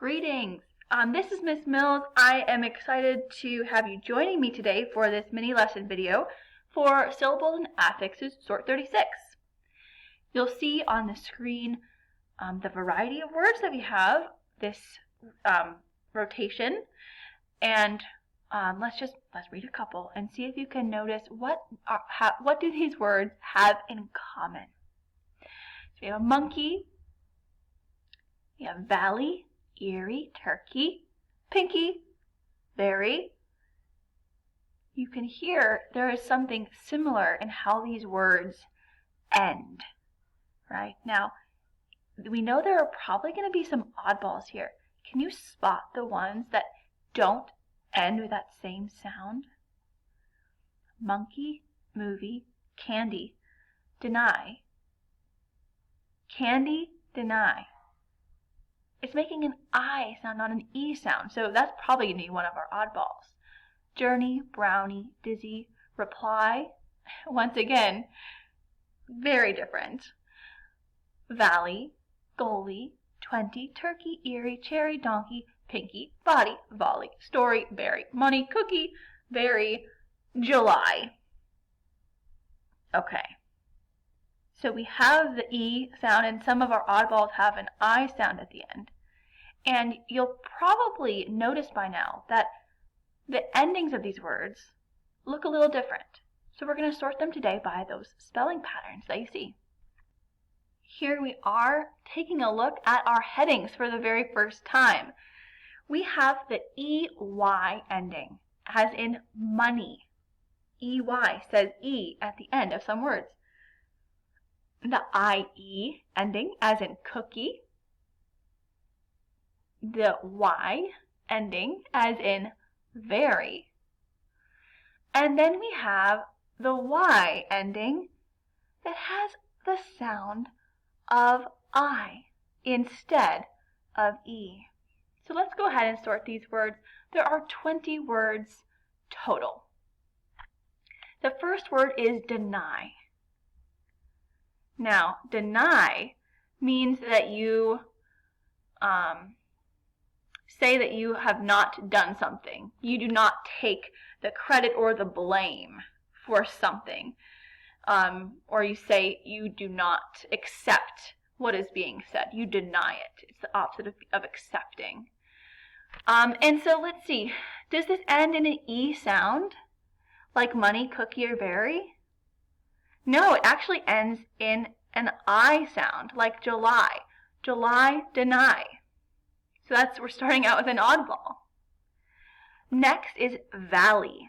Greetings. This is Miss Mills. I am excited to have you joining me today for this mini lesson video for Syllables and Affixes Sort 36. You'll see on the screen the variety of words that we have, this rotation, and let's read a couple and see if you can notice what do these words have in common. So we have a monkey, we have valley, eerie, turkey, pinky, very. You can hear there is something similar in how these words end, right? Now, we know there are probably going to be some oddballs here. Can you spot the ones that don't end with that same sound? Monkey, movie, candy, deny. Candy, deny. It's making an I sound, not an E sound, so that's probably going to be one of our oddballs. Journey, brownie, dizzy, reply. Once again, very different. Valley, goalie, 20, turkey, eerie, cherry, donkey, pinky, body, volley, story, berry, money, cookie, berry, July. Okay. So we have the E sound, and some of our oddballs have an I sound at the end. And you'll probably notice by now that the endings of these words look a little different. So we're going to sort them today by those spelling patterns that you see. Here we are taking a look at our headings for the very first time. We have the EY ending, as in money. EY says E at the end of some words. The IE ending, as in cookie. The Y ending, as in very. And then we have the Y ending that has the sound of I instead of E. So let's go ahead and sort these words. There are 20 words total. The first word is deny. Now, deny means that you say that you have not done something. You do not take the credit or the blame for something. Or you say you do not accept what is being said. You deny it. It's the opposite of accepting. And so let's see. Does this end in an E sound? Like money, cookie, or berry? No, it actually ends in an I sound, like July. July, deny. So we're starting out with an oddball. Next is valley.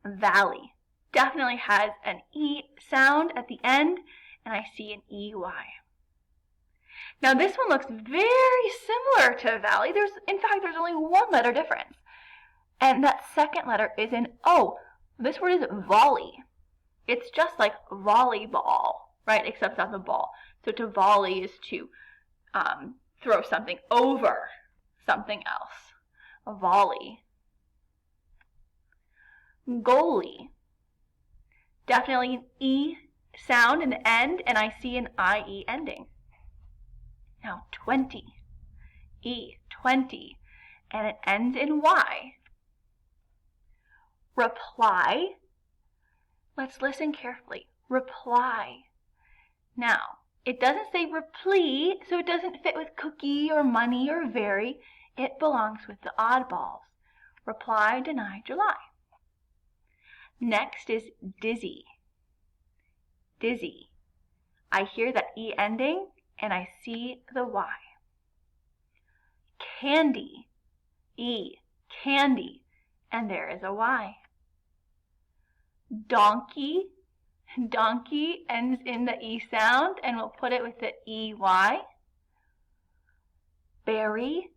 Valley definitely has an E sound at the end, and I see an EY. Now this one looks very similar to valley. In fact, there's only one letter difference. And that second letter is an O. This word is volley. It's just like volleyball, right? Except it's not the ball. So to volley is to throw something over something else. A volley. Goalie. Definitely an E sound in the end, and I see an IE ending. Now 20. E, 20. And it ends in Y. Reply. Let's listen carefully. Reply. Now, it doesn't say reply, so it doesn't fit with cookie or money or very. It belongs with the oddballs. Reply, deny, July. Next is dizzy. Dizzy. I hear that E ending, and I see the Y. Candy. E, candy, and there is a Y. Donkey. Donkey ends in the E sound, and we'll put it with the EY. Berry.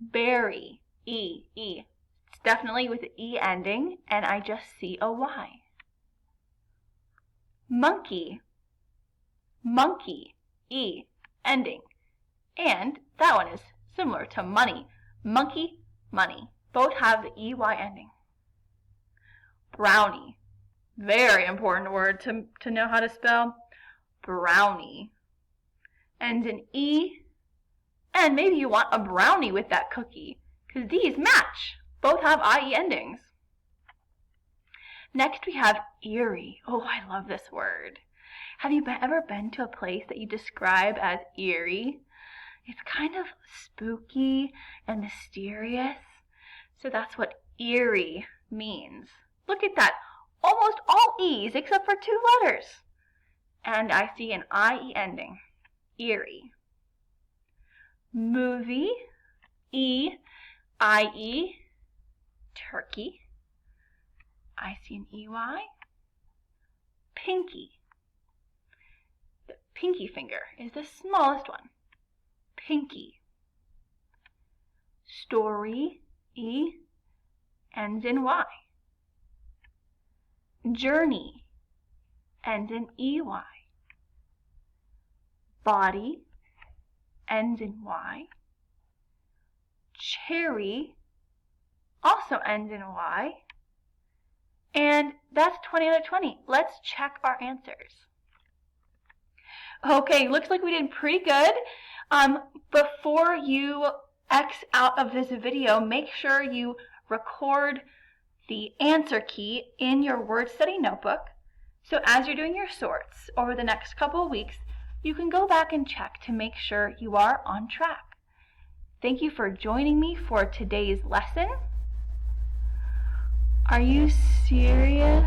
Berry. E. It's definitely with the E ending, and I just see a Y. Monkey. Monkey. E ending. And that one is similar to money. Monkey, money. Both have the EY ending. Brownie. Very important word to know how to spell. Brownie. Ends in E And maybe you want a brownie with that cookie, because these match. Both have IE endings. Next we have eerie. Oh, I love this word. Have you ever been to a place that you describe as eerie? It's kind of spooky and mysterious. So that's what eerie means. Look at that. Almost all E's except for 2 letters. And I see an IE ending. Eerie. Movie. E-I-E. Turkey. I see an EY. Pinky. The pinky finger is the smallest one. Pinky. Story. E ends in Y. Journey ends in EY. Body ends in Y. Cherry also ends in Y. And that's 20 out of 20. Let's check our answers. Okay, looks like we did pretty good. Before you X out of this video, make sure you record the answer key in your word study notebook. So as you're doing your sorts over the next couple of weeks, you can go back and check to make sure you are on track. Thank you for joining me for today's lesson. Are you serious?